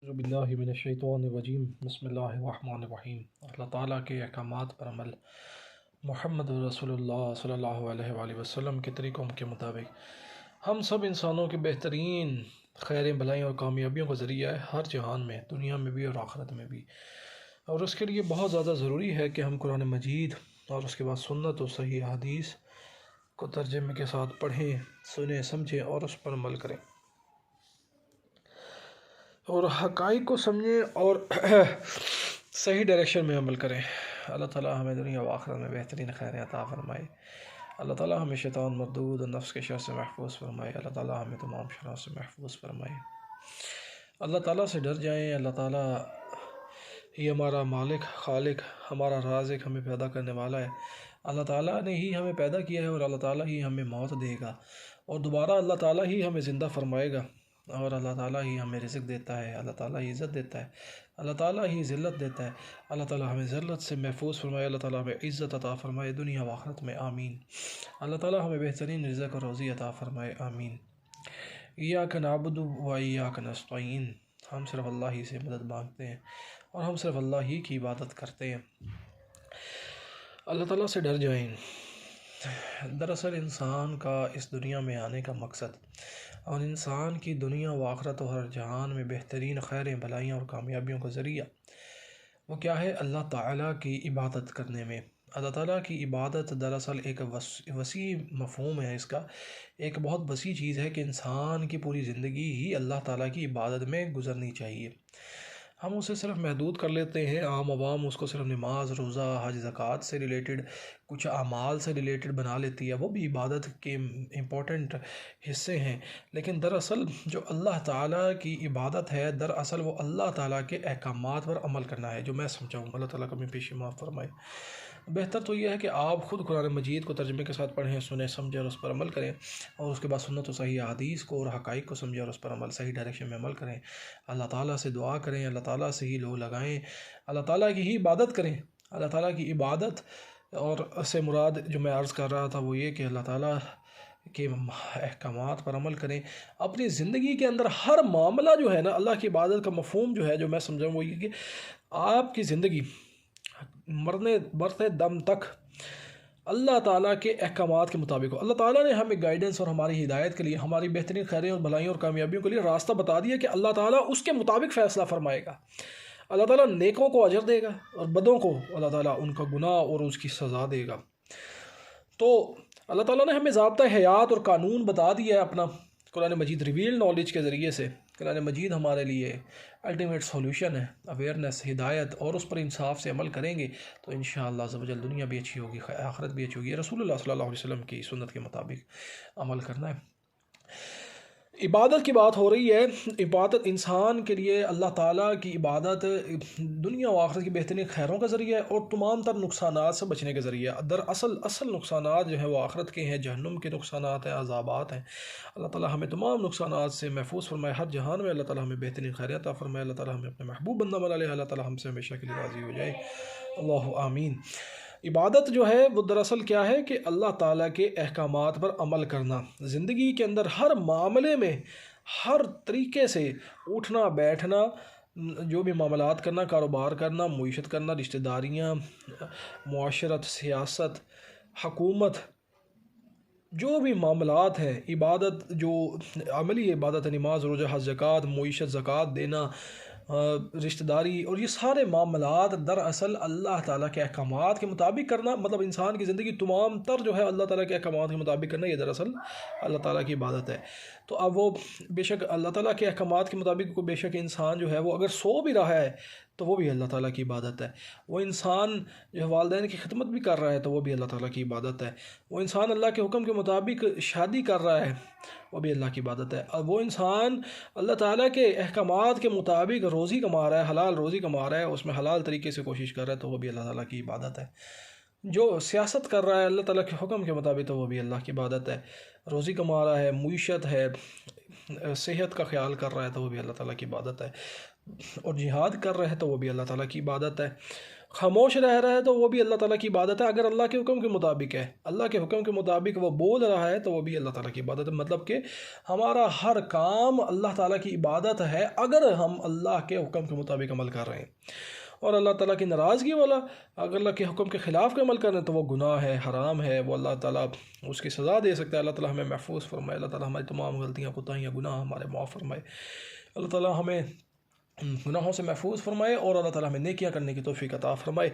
باللہ من الشیطان الرجیم بسم اللہ الرحمن الرحیم۔ اللہ تعالیٰ کے احکامات پر عمل، محمد رسول اللہ صلی اللہ علیہ وآلہ وسلم کے طریقوں کے مطابق ہم سب انسانوں کے بہترین خیر بھلائی اور کامیابیوں کا ذریعہ ہے، ہر جہان میں، دنیا میں بھی اور آخرت میں بھی۔ اور اس کے لیے بہت زیادہ ضروری ہے کہ ہم قرآن مجید اور اس کے بعد سنت و صحیح حدیث کو ترجمے کے ساتھ پڑھیں، سنیں، سمجھیں اور اس پر عمل کریں اور حقائق کو سمجھیں اور صحیح ڈائریکشن میں عمل کریں۔ اللہ تعالیٰ ہمیں دنیا و آخرت میں بہترین خیر عطا فرمائے۔ اللہ تعالیٰ ہمیں شیطان مردود اور نفس کے شر سے محفوظ فرمائے۔ اللہ تعالیٰ ہمیں تمام شروں سے محفوظ فرمائے۔ اللہ تعالیٰ سے ڈر جائیں۔ اللہ تعالیٰ ہی ہمارا مالک، خالق، ہمارا رازق، ہمیں پیدا کرنے والا ہے۔ اللہ تعالیٰ نے ہی ہمیں پیدا کیا ہے اور اللہ تعالیٰ ہی ہمیں موت دے گا اور دوبارہ اللہ تعالیٰ ہی ہمیں زندہ فرمائے گا، اور اللہ تعالیٰ ہی ہمیں رزق دیتا ہے، اللہ تعالیٰ ہی عزت دیتا ہے، اللہ تعالیٰ ہی ذلت دیتا ہے۔ اللہ تعالیٰ ہمیں ذلت سے محفوظ فرمائے، اللہ تعالیٰ ہمیں عزت عطا فرمائے دنیا و آخرت میں، آمین۔ اللہ تعالیٰ ہمیں بہترین رزق اور روزی عطا فرمائے، آمین۔ ایاک نعبد و ایاک نستعین، ہم صرف اللہ ہی سے مدد مانگتے ہیں اور ہم صرف اللہ ہی کی عبادت کرتے ہیں۔ اللہ تعالیٰ سے ڈر جائیں۔ دراصل انسان کا اس دنیا میں آنے کا مقصد اور انسان کی دنیا و آخرت و ہر جہان میں بہترین خیریں، بھلائیاں اور کامیابیوں کا ذریعہ وہ کیا ہے؟ اللہ تعالیٰ کی عبادت کرنے میں۔ اللہ تعالیٰ کی عبادت دراصل ایک وسیع مفہوم ہے، اس کا ایک بہت وسیع چیز ہے کہ انسان کی پوری زندگی ہی اللہ تعالیٰ کی عبادت میں گزرنی چاہیے۔ ہم اسے صرف محدود کر لیتے ہیں، عام عوام اس کو صرف نماز، روزہ، حج، زکوٰۃ سے ریلیٹڈ کچھ اعمال سے ریلیٹڈ بنا لیتی ہے، وہ بھی عبادت کے امپورٹنٹ حصے ہیں، لیکن دراصل جو اللہ تعالیٰ کی عبادت ہے، دراصل وہ اللہ تعالیٰ کے احکامات پر عمل کرنا ہے، جو میں سمجھاؤں۔ اللہ تعالیٰ کا میں پیش معاف فرمائے۔ بہتر تو یہ ہے کہ آپ خود قرآن مجید کو ترجمے کے ساتھ پڑھیں، سنیں، سمجھیں اور اس پر عمل کریں، اور اس کے بعد سنت و صحیح حدیث کو اور حقائق کو سمجھیں اور اس پر عمل، صحیح ڈائریکشن میں عمل کریں۔ اللہ تعالیٰ سے دعا کریں، اللہ تعالیٰ سے ہی لو لگائیں، اللہ تعالیٰ کی ہی عبادت کریں۔ اللہ تعالیٰ کی عبادت اور سے مراد جو میں عرض کر رہا تھا وہ یہ کہ اللہ تعالیٰ کے احکامات پر عمل کریں۔ اپنی زندگی کے اندر ہر معاملہ جو ہے نا، اللہ کی عبادت کا مفہوم جو ہے، جو میں سمجھاؤں وہ یہ کہ آپ کی زندگی مرتے دم تک اللہ تعالیٰ کے احکامات کے مطابق ہو۔ اللہ تعالیٰ نے ہمیں گائیڈنس اور ہماری ہدایت کے لیے، ہماری بہترین خیریں اور بھلائیوں اور کامیابیوں کے لیے راستہ بتا دیا کہ اللہ تعالیٰ اس کے مطابق فیصلہ فرمائے گا۔ اللہ تعالیٰ نیکوں کو اجر دے گا اور بدوں کو اللہ تعالیٰ ان کا گناہ اور اس کی سزا دے گا۔ تو اللہ تعالیٰ نے ہمیں ضابطۂ حیات اور قانون بتا دیا ہے اپنا قرآن مجید ریویل نالج کے ذریعے سے۔ قرآن مجید ہمارے لیے الٹیمیٹ سولوشن ہے، اویئرنیس، ہدایت، اور اس پر انصاف سے عمل کریں گے تو انشاءاللہ عز و جل دنیا بھی اچھی ہوگی، آخرت بھی اچھی ہوگی۔ رسول اللہ صلی اللہ علیہ وسلم کی سنت کے مطابق عمل کرنا ہے۔ عبادت کی بات ہو رہی ہے۔ عبادت انسان کے لیے، اللہ تعالیٰ کی عبادت دنیا و آخرت کی بہترین خیروں کا ذریعہ ہے اور تمام تر نقصانات سے بچنے کے ذریعہ۔ اصل نقصانات جو ہیں وہ آخرت کے ہیں، جہنم کے نقصانات ہیں، عذابات ہیں۔ اللہ تعالیٰ ہمیں تمام نقصانات سے محفوظ فرمائے، ہر جہان میں اللہ تعالیٰ ہمیں بہترین خیر عطا فرمائے، اللہ تعالیٰ ہمیں اپنے محبوب بندہ بنا لے، اللہ تعالیٰ ہم سے ہمیشہ کے لیے راضی ہو جائے، اللہ آمین۔ عبادت جو ہے وہ دراصل کیا ہے کہ اللہ تعالیٰ کے احکامات پر عمل کرنا، زندگی کے اندر ہر معاملے میں، ہر طریقے سے اٹھنا بیٹھنا، جو بھی معاملات کرنا، کاروبار کرنا، معیشت کرنا، رشتہ داریاں، معاشرت، سیاست، حکومت، جو بھی معاملات ہیں، عبادت جو عملی عبادت ہے، نماز، روزہ، حج، زکوٰۃ، معیشت، زکوٰۃ دینا، رشتہ داری، اور یہ سارے معاملات دراصل اللہ تعالیٰ کے احکامات کے مطابق کرنا، مطلب انسان کی زندگی تمام تر جو ہے اللہ تعالیٰ کے احکامات کے مطابق کرنا، یہ دراصل اللہ تعالیٰ کی عبادت ہے۔ تو اب وہ بے شک اللہ تعالیٰ کے احکامات کے مطابق کو، بے شک انسان جو ہے وہ اگر سو بھی رہا ہے تو وہ بھی اللہ تعالیٰ کی عبادت ہے۔ وہ انسان جو ہے والدین کی خدمت بھی کر رہا ہے تو وہ بھی اللہ تعالیٰ کی عبادت ہے۔ وہ انسان اللہ کے حکم کے مطابق شادی کر رہا ہے وہ بھی اللہ کی عبادت ہے۔ اور وہ انسان اللہ تعالیٰ کے احکامات کے مطابق روزی کما رہا ہے، حلال روزی کما رہا ہے، اس میں حلال طریقے سے کوشش کر رہا ہے تو وہ بھی اللہ تعالیٰ کی عبادت ہے۔ جو سیاست کر رہا ہے اللہ تعالیٰ کے حکم کے مطابق تو وہ بھی اللہ کی عبادت ہے۔ روزی کما رہا ہے، معیشت ہے، صحت کا خیال کر رہا ہے تو وہ بھی اللہ تعالیٰ کی عبادت ہے، اور جہاد کر رہا ہے تو وہ بھی اللہ تعالیٰ کی عبادت ہے، خاموش رہ رہا ہے تو وہ بھی اللہ تعالیٰ کی عبادت ہے، اگر اللہ کے حکم کے مطابق ہے، اللہ کے حکم کے مطابق وہ بول رہا ہے تو وہ بھی اللہ تعالیٰ کی عبادت ہے۔ مطلب کہ ہمارا ہر کام اللہ تعالیٰ کی عبادت ہے اگر ہم اللہ کے حکم کے مطابق عمل کر رہے ہیں، اور اللہ تعالیٰ کی ناراضگی والا اگر اللہ کے حکم کے خلاف کے عمل کر رہے ہیں تو وہ گناہ ہے، حرام ہے، وہ اللہ تعالیٰ اس کی سزا دے سکتا ہے۔ اللہ تعالیٰ ہمیں محفوظ فرمائے، اللہ تعالیٰ ہماری تمام غلطیاں کوتاہیاں گناہ ہمارے معاف فرمائے، اللہ تعالیٰ ہمیں گناہوں سے محفوظ فرمائے، اور اللہ تعالیٰ ہمیں نیکیاں کرنے کی توفیق عطا فرمائے،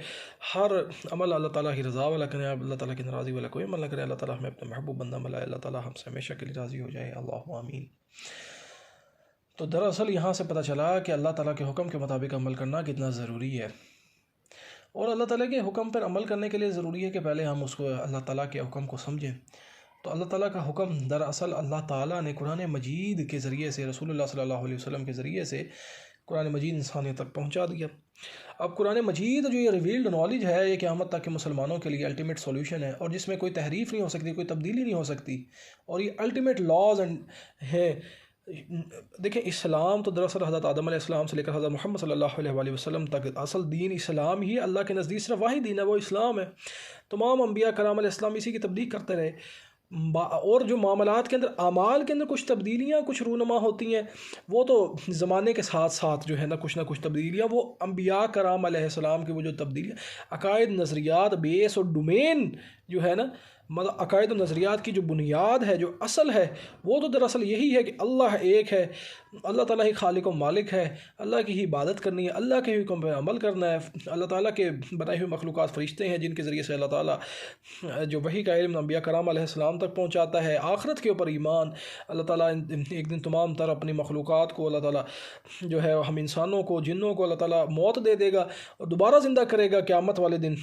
ہر عمل اللہ تعالیٰ کی رضا والا کریں، اللہ تعالیٰ کی ناراضی والا کوئی عمل نہ کریں، اللہ تعالیٰ ہمیں اپنے محبوب بندہ بنائے، اللہ تعالیٰ ہم سے ہمیشہ کے لیے راضی ہو جائے، اللہم آمین۔ تو دراصل یہاں سے پتہ چلا کہ اللہ تعالیٰ کے حکم کے مطابق عمل کرنا کتنا ضروری ہے، اور اللہ تعالیٰ کے حکم پر عمل کرنے کے لیے ضروری ہے کہ پہلے ہم اس کو اللہ تعالیٰ کے حکم کو سمجھیں۔ تو اللہ تعالیٰ کا حکم دراصل اللہ تعالیٰ نے قرآن مجید کے ذریعے سے، رسول اللہ صلی اللہ علیہ وسلم کے ذریعے سے قرآن مجید انسانیت تک پہنچا دیا۔ اب قرآن مجید جو یہ ریویلڈ نالج ہے، یہ قیامت تک کے مسلمانوں کے لیے الٹیمیٹ سولوشن ہے، اور جس میں کوئی تحریف نہیں ہو سکتی، کوئی تبدیلی نہیں ہو سکتی، اور یہ الٹیمیٹ لاز ہے۔ دیکھیں، اسلام تو دراصل حضرت آدم علیہ السلام سے لے کر حضرت محمد صلی اللہ علیہ وآلہ وسلم تک اصل دین اسلام ہی اللہ کے نزدیک صرف واحد دین ہے، وہ اسلام ہے۔ تمام انبیاء کرام علیہ السلام اسی کی تبلیغ کرتے رہے، اور جو معاملات کے اندر، اعمال کے اندر کچھ تبدیلیاں، کچھ رونما ہوتی ہیں، وہ تو زمانے کے ساتھ ساتھ جو ہے نا کچھ نہ کچھ تبدیلیاں، وہ انبیاء کرام علیہ السلام کی وہ جو تبدیلیاں، عقائد، نظریات، بیس اور ڈومین جو ہے نا، مطلب عقائد و نظریات کی جو بنیاد ہے، جو اصل ہے، وہ تو دراصل یہی ہے کہ اللہ ایک ہے، اللہ تعالیٰ ہی خالق و مالک ہے، اللہ کی ہی عبادت کرنی ہے، اللہ کے حکم پہ عمل کرنا ہے، اللہ تعالیٰ کے بنائے ہوئے مخلوقات فرشتے ہیں جن کے ذریعے سے اللہ تعالیٰ جو وحی کا علم انبیاء کرام علیہ السلام تک پہنچاتا ہے، آخرت کے اوپر ایمان، اللہ تعالیٰ ایک دن تمام تر اپنی مخلوقات کو، اللہ تعالیٰ جو ہے ہم انسانوں کو، جنوں کو اللہ تعالیٰ موت دے دے گا اور دوبارہ زندہ کرے گا قیامت والے دن،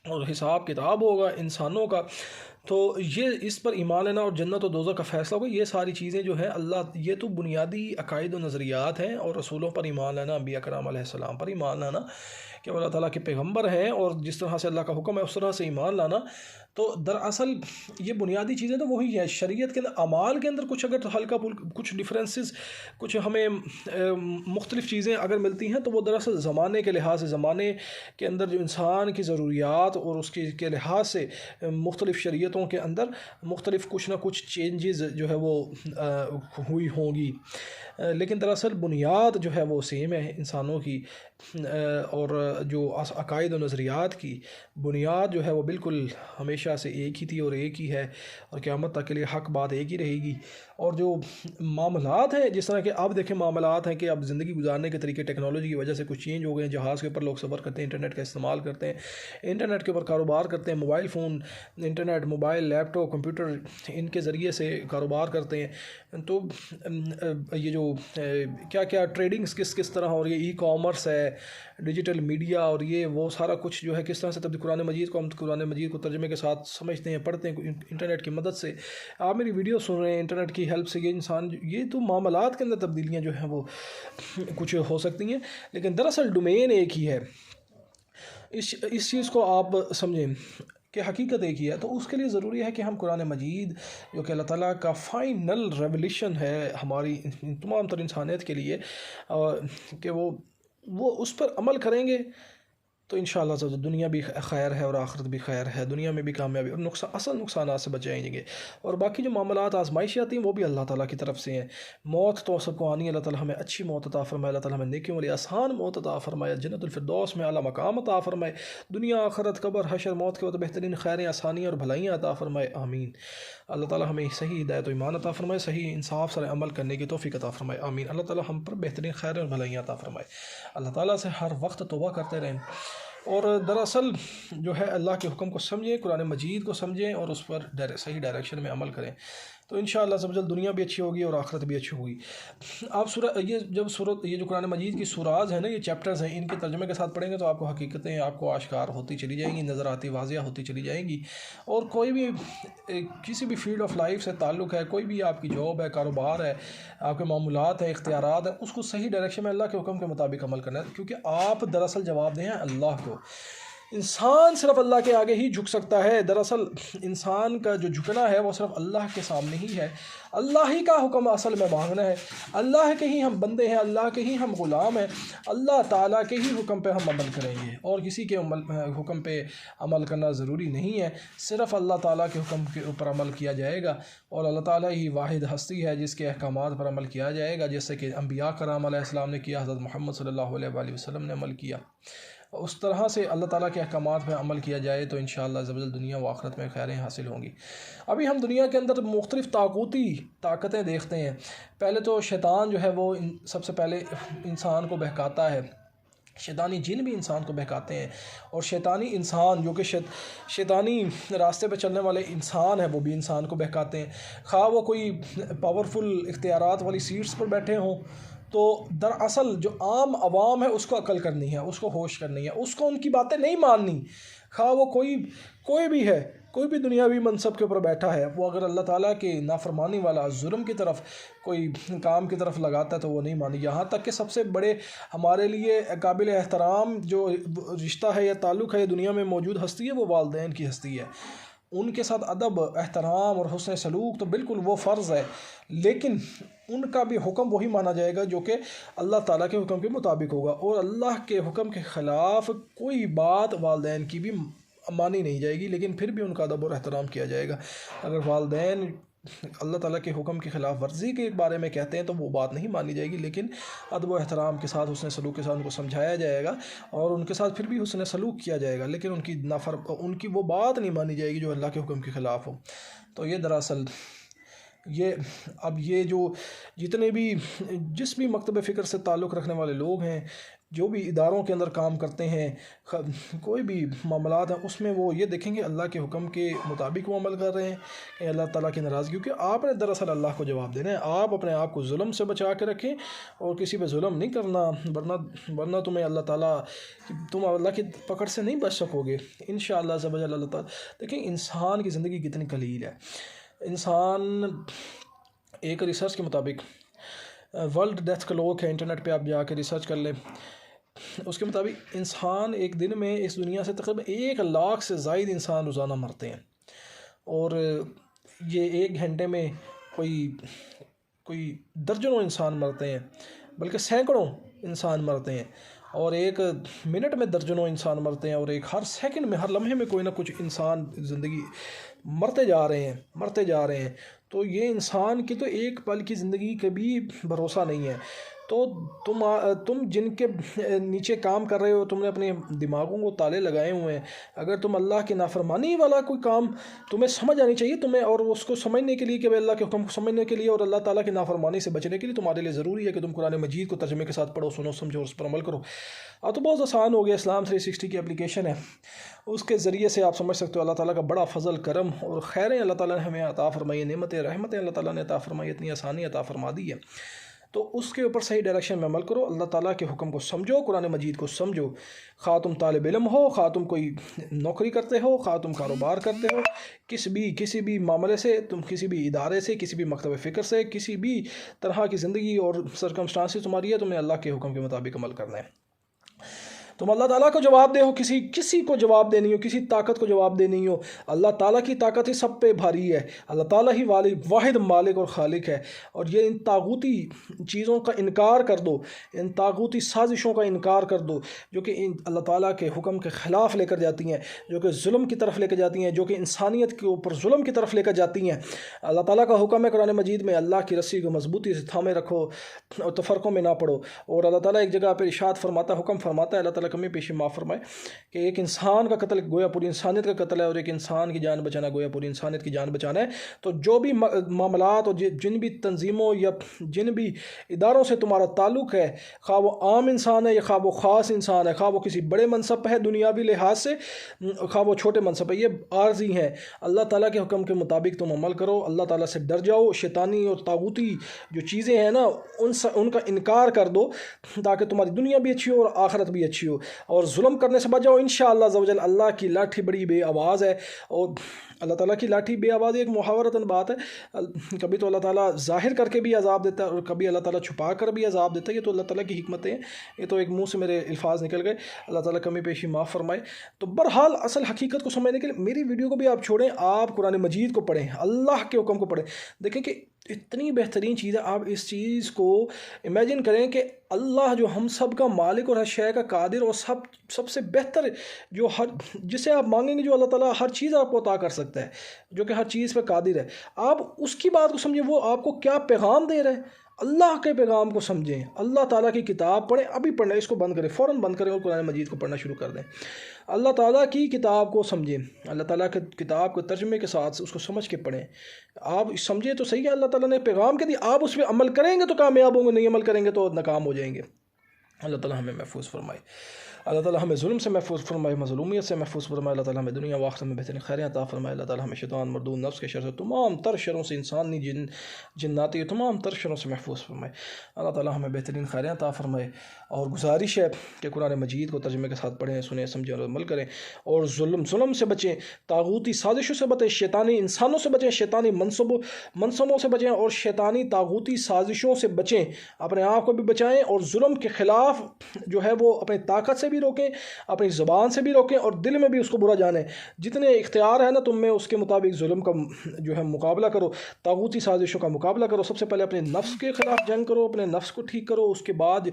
اور حساب کتاب ہوگا انسانوں کا۔ تو یہ اس پر ایمان لینا اور جنت و دوزخ کا فیصلہ ہوگا، یہ ساری چیزیں جو ہیں اللہ، یہ تو بنیادی عقائد و نظریات ہیں، اور رسولوں پر ایمان لینا، انبیاء کرام علیہ السلام پر ایمان لانا کہ وہ اللہ تعالیٰ کے پیغمبر ہیں، اور جس طرح سے اللہ کا حکم ہے اس طرح سے ایمان لانا۔ تو دراصل یہ بنیادی چیزیں تو وہی ہیں۔ شریعت کے اندر، اعمال کے اندر کچھ اگر ہلکا کچھ ڈفرینسز، کچھ ہمیں مختلف چیزیں اگر ملتی ہیں تو وہ دراصل زمانے کے لحاظ سے، زمانے کے اندر جو انسان کی ضروریات اور اس کے لحاظ سے مختلف شریعتوں کے اندر مختلف کچھ نہ کچھ چینجز جو ہے وہ ہوئی ہوں گی، لیکن دراصل بنیاد جو ہے وہ سیم ہے انسانوں کی، اور جو عقائد و نظریات کی بنیاد جو ہے وہ بالکل ہمیشہ سے ایک ہی تھی اور ایک ہی ہے، اور قیامت تک کے لیے حق بات ایک ہی رہے گی۔ اور جو معاملات ہیں، جس طرح کہ اب دیکھیں معاملات ہیں کہ اب زندگی گزارنے کے طریقے ٹیکنالوجی کی وجہ سے کچھ چینج ہو گئے ہیں، جہاز کے اوپر لوگ سفر کرتے ہیں، انٹرنیٹ کا استعمال کرتے ہیں، انٹرنیٹ کے اوپر کاروبار کرتے ہیں، موبائل فون، انٹرنیٹ، موبائل، لیپ ٹاپ، کمپیوٹر، ان کے ذریعے سے کاروبار کرتے ہیں۔ تو یہ جو کیا کیا ٹریڈنگز کس طرح ہو رہی ہے، ای کامرس ہے، ڈیجیٹل میڈیا، اور یہ وہ سارا کچھ جو ہے کس طرح سے قرآن مجید کو، ہم قرآن مجید کو ترجمے کے ساتھ سمجھتے ہیں، پڑھتے ہیں انٹرنیٹ کی مدد سے۔ آپ میری ویڈیو سن رہے ہیں انٹرنیٹ کی ہیلپ سے، یہ انسان، یہ تو معاملات کے اندر تبدیلیاں جو ہیں وہ کچھ ہو سکتی ہیں، لیکن دراصل ڈومین ایک ہی ہے۔ اس چیز کو آپ سمجھیں کہ حقیقت ایک ہی ہے، تو اس کے لیے ضروری ہے کہ ہم قرآن مجید جو کہ اللہ تعالیٰ کا فائنل ریولیشن ہے ہماری تمام تر انسانیت کے لیے، کہ وہ اس پر عمل کریں گے تو انشاءاللہ دنیا بھی خیر ہے اور آخرت بھی خیر ہے، دنیا میں بھی کامیابی، اور اصل نقصانات سے بچ جائیں گے۔ اور باقی جو معاملات آزمائشیں آتی ہیں وہ بھی اللہ تعالیٰ کی طرف سے ہیں۔ موت تو سب کو آنی ہے، اللہ تعالیٰ ہمیں اچھی موت عطا فرمائے، اللہ تعالیٰ ہمیں نیکیوں والی آسان موت عطا فرمائے، جنت الفردوس میں اعلیٰ مقام عطا فرمائے، دنیا آخرت قبر حشر موت کے وقت بہترین خیریں، آسانیاں اور بھلائیاں عطا فرمائے، آمین۔ اللہ تعالیٰ ہمیں صحیح ہدایت و ایمان عطا فرمائے، صحیح انصاف سے عمل کرنے کی توفیق عطا فرمائے، آمین۔ اللہ تعالیٰ ہم پر بہترین خیریں اور بھلائیاں عطا فرمائے۔ اللہ تعالیٰ سے ہر وقت توبہ کرتے رہیں، اور دراصل جو ہے اللہ کے حکم کو سمجھیں، قرآن مجید کو سمجھیں، اور اس پر صحیح ڈائریکشن میں عمل کریں، تو انشاءاللہ عز و جل دنیا بھی اچھی ہوگی اور آخرت بھی اچھی ہوگی۔ آپ یہ جو قرآن مجید کی سوراز ہیں نا، یہ چیپٹرز ہیں، ان کے ترجمے کے ساتھ پڑھیں گے تو آپ کو حقیقتیں آپ کو آشکار ہوتی چلی جائیں گی، نظر آتی، واضح ہوتی چلی جائیں گی۔ اور کوئی بھی کسی بھی فیلڈ آف لائف سے تعلق ہے، کوئی بھی آپ کی جاب ہے، کاروبار ہے، آپ کے معاملات ہیں، اختیارات ہیں، اس کو صحیح ڈائریکشن میں اللہ کے حکم کے مطابق عمل کرنا ہے، کیونکہ آپ دراصل جواب دیں ہیں اللہ کو۔ انسان صرف اللہ کے آگے ہی جھک سکتا ہے۔ دراصل انسان کا جو جھکنا ہے وہ صرف اللہ کے سامنے ہی ہے، اللہ ہی کا حکم اصل میں مانگنا ہے، اللہ کے ہی ہم بندے ہیں، اللہ کے ہی ہم غلام ہیں، اللہ تعالیٰ کے ہی حکم پہ ہم عمل کریں گے، اور کسی کے حکم پہ عمل کرنا ضروری نہیں ہے، صرف اللہ تعالیٰ کے حکم کے اوپر عمل کیا جائے گا، اور اللہ تعالیٰ ہی واحد ہستی ہے جس کے احکامات پر عمل کیا جائے گا، جیسے کہ انبیاء کرام علیہ السلام نے کیا، حضرت محمد صلی اللہ علیہ وآلہ وسلم نے عمل کیا۔ اس طرح سے اللہ تعالیٰ کے احکامات پہ عمل کیا جائے تو انشاءاللہ عز و جل دنیا و آخرت میں خیریں حاصل ہوں گی۔ ابھی ہم دنیا کے اندر مختلف طاقوتی طاقتیں دیکھتے ہیں۔ پہلے تو شیطان جو ہے وہ سب سے پہلے انسان کو بہکاتا ہے، شیطانی جن بھی انسان کو بہکاتے ہیں، اور شیطانی انسان جو کہ شیطانی راستے پہ چلنے والے انسان ہیں وہ بھی انسان کو بہکاتے ہیں، خواہ وہ کوئی پاورفل اختیارات والی سیٹس پر بیٹھے ہوں، تو دراصل جو عام عوام ہے اس کو عقل کرنی ہے، اس کو ہوش کرنی ہے، اس کو ان کی باتیں نہیں ماننی، خواہ وہ کوئی بھی ہے، کوئی بھی دنیاوی منصب کے اوپر بیٹھا ہے، وہ اگر اللہ تعالیٰ کی نافرمانی والا ظلم کی طرف کوئی کام کی طرف لگاتا ہے تو وہ نہیں مانی۔ یہاں تک کہ سب سے بڑے ہمارے لیے قابل احترام جو رشتہ ہے یا تعلق ہے دنیا میں موجود ہستی ہے وہ والدین کی ہستی ہے، ان کے ساتھ ادب، احترام اور حسن سلوک تو بالکل وہ فرض ہے، لیکن ان کا بھی حکم وہی مانا جائے گا جو کہ اللہ تعالیٰ کے حکم کے مطابق ہوگا، اور اللہ کے حکم کے خلاف کوئی بات والدین کی بھی مانی نہیں جائے گی، لیکن پھر بھی ان کا ادب اور احترام کیا جائے گا۔ اگر والدین اللہ تعالیٰ کے حکم کی خلاف ورزی کے بارے میں کہتے ہیں تو وہ بات نہیں مانی جائے گی، لیکن ادب و احترام کے ساتھ، حسن سلوک کے ساتھ ان کو سمجھایا جائے گا، اور ان کے ساتھ پھر بھی حسن سلوک کیا جائے گا، لیکن ان کی وہ بات نہیں مانی جائے گی جو اللہ کے حکم کے خلاف ہو۔ تو یہ دراصل یہ جو جس بھی مکتب فکر سے تعلق رکھنے والے لوگ ہیں، جو بھی اداروں کے اندر کام کرتے ہیں، کوئی بھی معاملات ہیں، اس میں وہ یہ دیکھیں گے اللہ کے حکم کے مطابق وہ عمل کر رہے ہیں کہ اللہ تعالیٰ کی ناراضگی، کیونکہ آپ نے دراصل اللہ کو جواب دینا ہے۔ آپ اپنے آپ کو ظلم سے بچا کے رکھیں اور کسی پہ ظلم نہیں کرنا، ورنہ تمہیں اللہ تعالیٰ، تم اللہ کی پکڑ سے نہیں بچ سکو گے انشاءاللہ عز و جل۔ اللہ تعالیٰ دیکھیں انسان کی زندگی کتنی قلیل ہے۔ انسان ایک ریسرچ کے مطابق، ورلڈ ڈیتھ کلوک ہے، انٹرنیٹ پہ آپ جا کے ریسرچ کر لیں، اس کے مطابق انسان ایک دن میں اس دنیا سے تقریباً 1 لاکھ سے زائد انسان روزانہ مرتے ہیں، اور یہ 1 گھنٹے میں کوئی درجنوں انسان مرتے ہیں، بلکہ سینکڑوں انسان مرتے ہیں، اور 1 منٹ میں درجنوں انسان مرتے ہیں، اور ہر سیکنڈ میں، ہر لمحے میں کوئی نہ کچھ انسان زندگی مرتے جا رہے ہیں۔ تو یہ انسان کی تو ایک پل کی زندگی کا بھی بھروسہ نہیں ہے۔ تو تم جن کے نیچے کام کر رہے ہو، تم نے اپنے دماغوں کو تالے لگائے ہوئے ہیں، اگر تم اللہ کی نافرمانی والا کوئی کام تمہیں سمجھ آنی چاہیے تمہیں، اور اس کو سمجھنے کے لیے کہ اللہ کے حکم کو سمجھنے کے لیے اور اللہ تعالیٰ کی نافرمانی سے بچنے کے لیے تمہارے لیے ضروری ہے کہ تم قرآن مجید کو ترجمے کے ساتھ پڑھو، سنو، سمجھو اور اس پر عمل کرو۔ اب تو بہت آسان ہو گیا، اسلام 360 کی اپلیکیشن ہے، اس کے ذریعے سے آپ سمجھ سکتے ہو اللہ تعالیٰ کا بڑا فضل، کرم اور خیریں اللہ تعالیٰ نے ہمیں عطا فرمائی، نعمتیں، رحمتیں اللہ تعالیٰ نے عطا فرمائی، اتنی آسانی عطا فرما دی ہے، تو اس کے اوپر صحیح ڈائریکشن میں عمل کرو، اللہ تعالیٰ کے حکم کو سمجھو، قرآن مجید کو سمجھو، خواہ تم طالب علم ہو، خواہ تم کوئی نوکری کرتے ہو، خواہ تم کاروبار کرتے ہو، کسی بھی معاملے سے، تم کسی بھی ادارے سے، کسی بھی مکتب فکر سے، کسی بھی طرح کی زندگی اور سرکمسٹانسز تمہاری ہے، تمہیں اللہ کے حکم کے مطابق عمل کرنا ہے۔ تم اللہ تعالیٰ کو جواب دے ہو، کسی کو جواب دینی ہو، کسی طاقت کو جواب دینی ہو، اللہ تعالیٰ کی طاقت ہی سب پہ بھاری ہے، اللہ تعالیٰ ہی واحد مالک اور خالق ہے، اور یہ ان طاغوتی چیزوں کا انکار کر دو، ان طاغوتی سازشوں کا انکار کر دو جو کہ اللہ تعالیٰ کے حکم کے خلاف لے کر جاتی ہیں، جو کہ ظلم کی طرف لے کر جاتی ہیں، جو کہ انسانیت کے اوپر ظلم کی طرف لے کر جاتی ہیں۔ اللہ تعالیٰ کا حکم ہے قرآن مجید میں، اللہ کی رسی کو مضبوطی سے تھامے رکھو اور تفرقوں میں نہ پڑو، اور اللہ تعالیٰ ایک جگہ پہ ارشاد فرماتا ہے، حکم فرماتا ہے، اللہ تعالیٰ کمی پیشی معاف فرمائے، کہ ایک انسان کا قتل گویا پوری انسانیت کا قتل ہے، اور ایک انسان کی جان بچانا گویا پوری انسانیت کی جان بچانا ہے۔ تو جو بھی معاملات اور جن بھی تنظیموں یا جن بھی اداروں سے تمہارا تعلق ہے، خواہ وہ عام انسان ہے یا خواہ وہ خاص انسان ہے، خواہ وہ کسی بڑے منصب پہ ہے دنیاوی لحاظ سے، خواہ وہ چھوٹے منصب پہ، یہ عارضی ہیں، اللہ تعالیٰ کے حکم کے مطابق تم عمل کرو، اللہ تعالیٰ سے ڈر جاؤ، شیطانی اور طاغوتی جو چیزیں ہیں نا ان کا انکار کر دو، تاکہ تمہاری دنیا بھی اچھی ہو اور آخرت بھی اچھی ہو۔ اور ظلم کرنے سے بچ جاؤ انشاءاللہ عز و جل۔ اللہ کی لاٹھی بڑی بے آواز ہے، اور اللہ تعالیٰ کی لاٹھی بے آواز ایک محاورتاً بات ہے، کبھی تو اللہ تعالیٰ ظاہر کر کے بھی عذاب دیتا ہے اور کبھی اللہ تعالیٰ چھپا کر بھی عذاب دیتا ہے۔ یہ تو اللہ تعالیٰ کی حکمتیں ہیں، یہ تو ایک منہ سے میرے الفاظ نکل گئے، اللہ تعالیٰ کمی پیشی معاف فرمائے۔ تو بہرحال اصل حقیقت کو سمجھنے کے لیے میری ویڈیو کو بھی آپ چھوڑیں، آپ قرآن مجید کو پڑھیں، اللہ کے حکم کو پڑھیں۔ دیکھیں کہ اتنی بہترین چیز ہے، آپ اس چیز کو امیجن کریں کہ اللہ جو ہم سب کا مالک اور ہر شے کا قادر اور سب سے بہتر، جو جسے آپ مانگیں گے جو اللہ تعالیٰ ہر چیز آپ کو عطا کر سکتا ہے، جو کہ ہر چیز پہ قادر ہے، آپ اس کی بات کو سمجھیں، وہ آپ کو کیا پیغام دے رہا ہے، اللہ کے پیغام کو سمجھیں، اللہ تعالیٰ کی کتاب پڑھیں، ابھی پڑھنا اس کو بند کریں، فوراً بند کریں اور قرآن مجید کو پڑھنا شروع کر دیں۔ اللہ تعالیٰ کی کتاب کو سمجھیں، اللہ تعالیٰ کی کتاب کو ترجمے کے ساتھ اس کو سمجھ کے پڑھیں، آپ سمجھیں تو صحیح ہے، اللہ تعالیٰ نے پیغام کے دیا، آپ اس پہ عمل کریں گے تو کامیاب ہوں گے، نہیں عمل کریں گے تو ناکام ہو جائیں گے۔ اللہ تعالیٰ ہمیں محفوظ فرمائے، اللہ تعالیٰ ہمیں ظلم سے محفوظ فرمائے، مظلومیت سے محفوظ فرمائے، اللہ تعالیٰ ہمیں دنیا و آخرت میں بہترین خیریں عطا فرمائے، اللہ تعالیٰ ہمیں شیطان مردود نفس کے شر سے، تمام تر شروں سے، انسانی جناتی تمام تر شروں سے محفوظ فرمائے، اللہ تعالیٰ ہمیں بہترین خیریں عطا فرمائے۔ اور گزارش ہے کہ قرآن مجید کو ترجمے کے ساتھ پڑھیں، سنیں، سمجھیں اور عمل کریں، اور ظلم سے بچیں، طاغوتی سازشوں سے بچیں، شیطانی انسانوں سے بچیں، شیطانی منصبوں سے بچیں اور شیطانی طاغوتی سازشوں سے بچیں، اپنے آپ کو بھی بچائیں، اور ظلم کے خلاف جو ہے وہ اپنی طاقت سے بھی روکیں، اپنی زبان سے بھی روکیں، اور دل میں بھی اس کو برا جانیں۔ جتنے اختیار ہے نا تم میں، اس کے مطابق ظلم کا جو ہے مقابلہ کرو، طاغوتی سازشوں کا مقابلہ کرو۔ سب سے پہلے اپنے نفس کے خلاف جنگ کرو، اپنے نفس کو ٹھیک کرو، اس کے بعد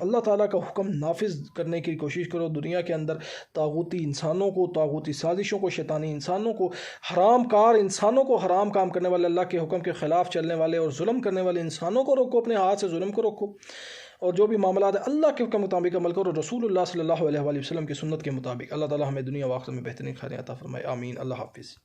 اللہ تعالیٰ کا حکم نافذ کرنے کی کوشش کرو دنیا کے اندر۔ طاغوتی انسانوں کو، طاغوتی سازشوں کو، شیطانی انسانوں کو، حرام کار انسانوں کو، حرام کام کرنے والے، اللہ کے حکم کے خلاف چلنے والے اور ظلم کرنے والے انسانوں کو روکو، اپنے ہاتھ سے ظلم کو روکو، اور جو بھی معاملات ہیں اللہ کے حکم مطابق عمل کرو، رسول اللہ صلی اللہ علیہ وآلہ وسلم کی سنت کے مطابق۔ اللہ تعالیٰ ہمیں دنیا و آخرت میں بہترین خیریں عطا فرمائے، آمین۔ اللہ حافظ۔